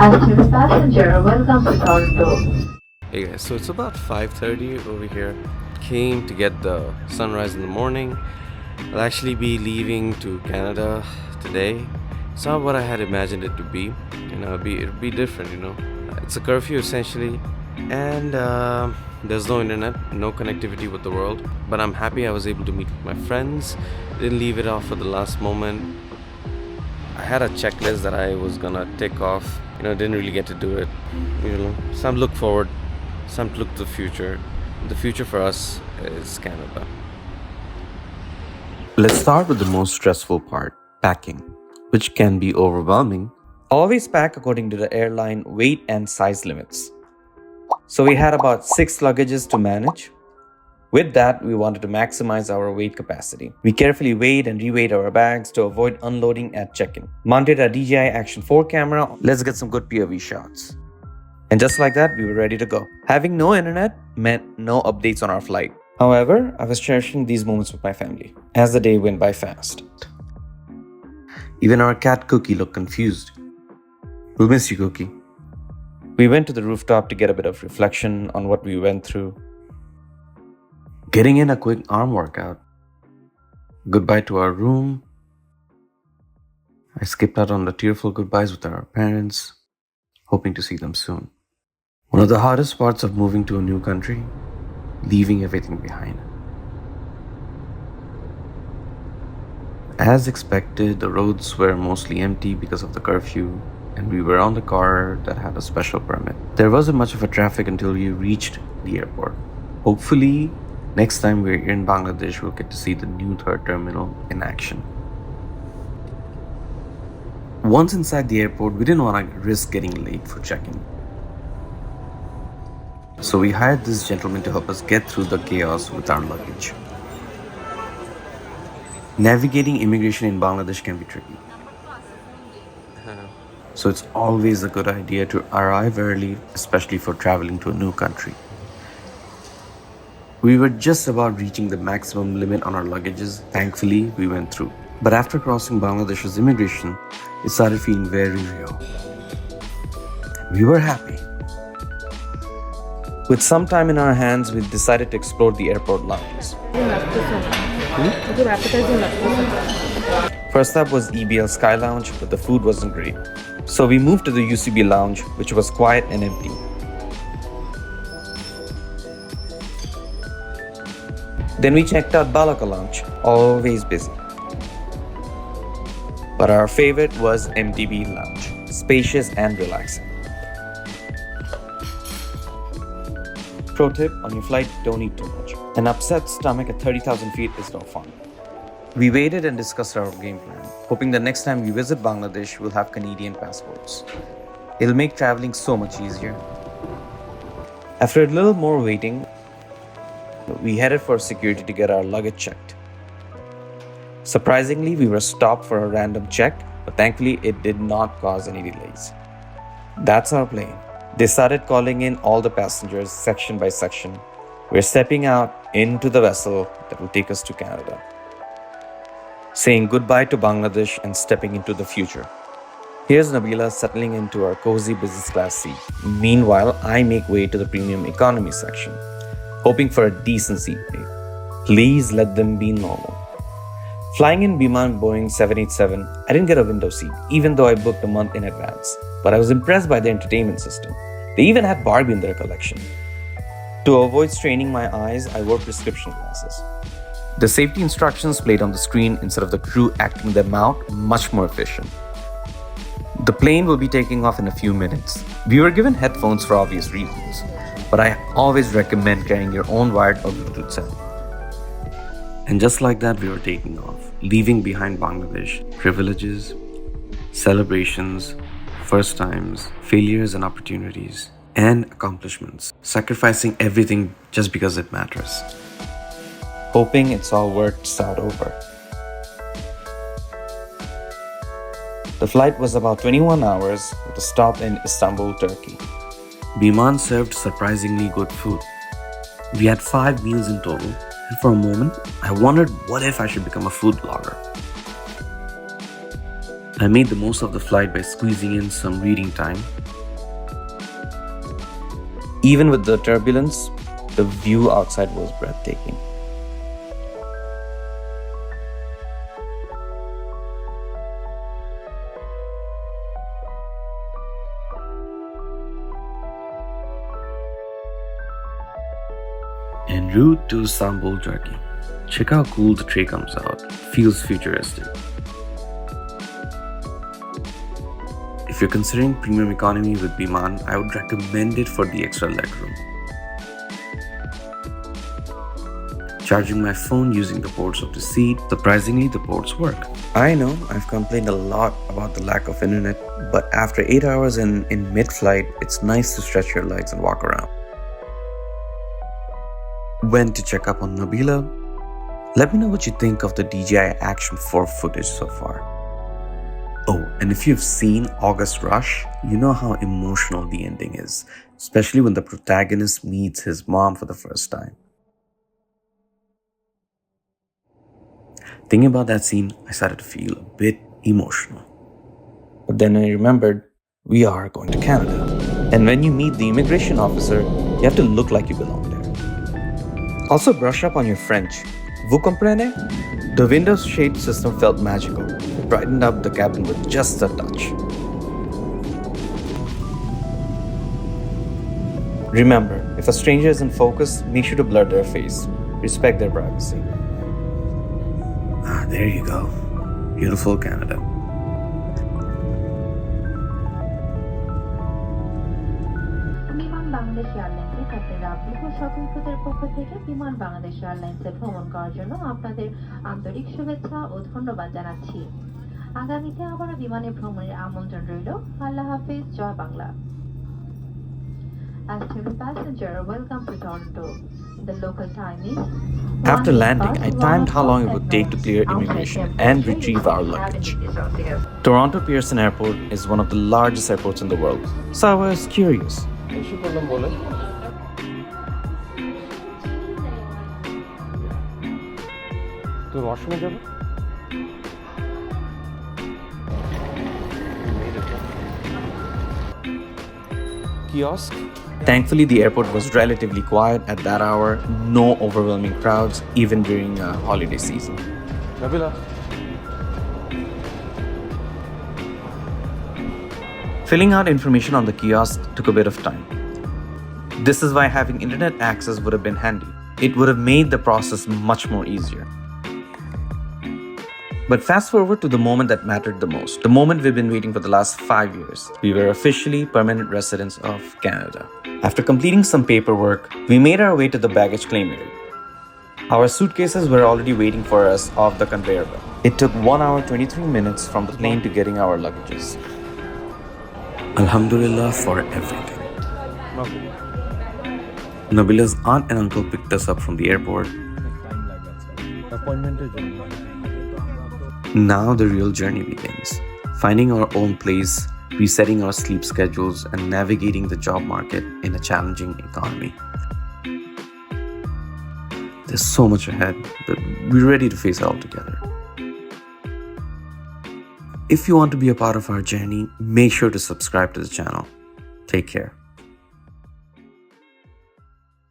Dear passenger, welcome to Toronto. Hey guys, so it's about 5:30 over here. Came to get the sunrise in the morning. I'll actually be leaving to Canada today. It's not what I had imagined it to be. It'll be different. It's a curfew essentially, and there's no internet, no connectivity with the world. But I'm happy I was able to meet with my friends. Didn't leave it off for the last moment. I had a checklist that I was gonna tick off. Didn't really get to do it. Some look forward, some look to the future. The future for us is Canada. Let's start with the most stressful part, packing, which can be overwhelming. Always pack according to the airline weight and size limits. So we had about 6 luggages to manage. With that, we wanted to maximize our weight capacity. We carefully weighed and reweighed our bags to avoid unloading at check-in. Mounted a DJI Action 4 camera. Let's get some good POV shots. And just like that, we were ready to go. Having no internet meant no updates on our flight. However, I was cherishing these moments with my family as the day went by fast. Even our cat Cookie looked confused. We'll miss you, Cookie. We went to the rooftop to get a bit of reflection on what we went through. Getting in a quick arm workout. Goodbye to our room. I skipped out on the tearful goodbyes with our parents, hoping to see them soon. One of the hardest parts of moving to a new country, leaving everything behind. As expected, the roads were mostly empty because of the curfew, and we were on the car that had a special permit. There wasn't much of a traffic until we reached the airport. Hopefully, next time we're in Bangladesh, we'll get to see the new third terminal in action. Once inside the airport, we didn't want to risk getting late for check-in. So we hired this gentleman to help us get through the chaos with our luggage. Navigating immigration in Bangladesh can be tricky. So it's always a good idea to arrive early, especially for traveling to a new country. We were just about reaching the maximum limit on our luggages. Thankfully, we went through. But after crossing Bangladesh's immigration, it started feeling very real. We were happy. With some time in our hands, we decided to explore the airport lounges. First up was EBL Sky Lounge, but the food wasn't great. So we moved to the UCB Lounge, which was quiet and empty. Then we checked out Balaka Lounge, always busy. But our favorite was MTB Lounge, spacious and relaxing. Pro tip, on your flight, don't eat too much. An upset stomach at 30,000 feet is no fun. We waited and discussed our game plan, hoping that next time we visit Bangladesh, we'll have Canadian passports. It'll make traveling so much easier. After a little more waiting, we headed for security to get our luggage checked. Surprisingly, we were stopped for a random check, but thankfully it did not cause any delays. That's our plane. They started calling in all the passengers section by section. We're stepping out into the vessel that will take us to Canada. Saying goodbye to Bangladesh and stepping into the future. Here's Nabila settling into our cozy business class seat. Meanwhile, I make way to the premium economy section, hoping for a decent seat rate. Please let them be normal. Flying in Biman Boeing 787, I didn't get a window seat, even though I booked a month in advance. But I was impressed by the entertainment system. They even had Barbie in their collection. To avoid straining my eyes, I wore prescription glasses. The safety instructions played on the screen instead of the crew acting them out, much more efficient. The plane will be taking off in a few minutes. We were given headphones for obvious reasons, but I always recommend carrying your own wired or Bluetooth set. And just like that, we were taking off, leaving behind Bangladesh, privileges, celebrations, first times, failures and opportunities, and accomplishments, sacrificing everything just because it matters. Hoping it's all worked out over. The flight was about 21 hours with a stop in Istanbul, Turkey. Biman served surprisingly good food. We had 5 meals in total, and for a moment, I wondered what if I should become a food blogger. I made the most of the flight by squeezing in some reading time Even with the turbulence, the view outside was breathtaking. En route to Istanbul, Turkey. Check how cool the tray comes out. Feels futuristic. If you're considering premium economy with Biman, I would recommend it for the extra legroom. Charging my phone using the ports of the seat, surprisingly the ports work. I know I've complained a lot about the lack of internet, but after 8 hours in mid-flight, it's nice to stretch your legs and walk around. Went to check up on Nabila. Let me know what you think of the DJI Action 4 footage so far. Oh, and if you've seen August Rush, you know how emotional the ending is, especially when the protagonist meets his mom for the first time. Thinking about that scene, I started to feel a bit emotional. But then I remembered, we are going to Canada. And when you meet the immigration officer, you have to look like you belong there. Also brush up on your French. Vous comprenez? The window shade system felt magical. It brightened up the cabin with just a touch. Remember, if a stranger is in focus, make sure to blur their face. Respect their privacy. There you go. Beautiful Canada. বিমান Bangladesh এয়ারলাইন্সে captain রাব্বিক ও সকলদের পক্ষ থেকে বিমান বাংলাদেশ এয়ারলাইন্সে ভ্রমণ করার জন্য আপনাদের আন্তরিক শুভেচ্ছা ও ধন্যবাদ জানাচ্ছি। আগামীতে আবারও বিমানে ভ্রমণের আমন্ত্রণ রইল। আল্লাহ হাফেজ, জয় Bangla. Esteemed passenger, welcome to Toronto. The local time is. After landing, I timed how long it would take to clear immigration and retrieve our luggage. Toronto Pearson Airport is one of the largest airports in the world, so I was curious. Kiosk? Thankfully, the airport was relatively quiet at that hour, no overwhelming crowds, even during holiday season. Nabila. Filling out information on the kiosk took a bit of time. This is why having internet access would have been handy. It would have made the process much more easier. But fast forward to the moment that mattered the most, the moment we've been waiting for the last 5 years. We were officially permanent residents of Canada. After completing some paperwork, we made our way to the baggage claim area. Our suitcases were already waiting for us off the conveyor belt. It took 1 hour 23 minutes from the plane to getting our luggages. Alhamdulillah for everything. Nabila's aunt and uncle picked us up from the airport. Now the real journey begins. Finding our own place, resetting our sleep schedules, and navigating the job market in a challenging economy. There's so much ahead, but we're ready to face it all together. If you want to be a part of our journey, make sure to subscribe to the channel. Take care.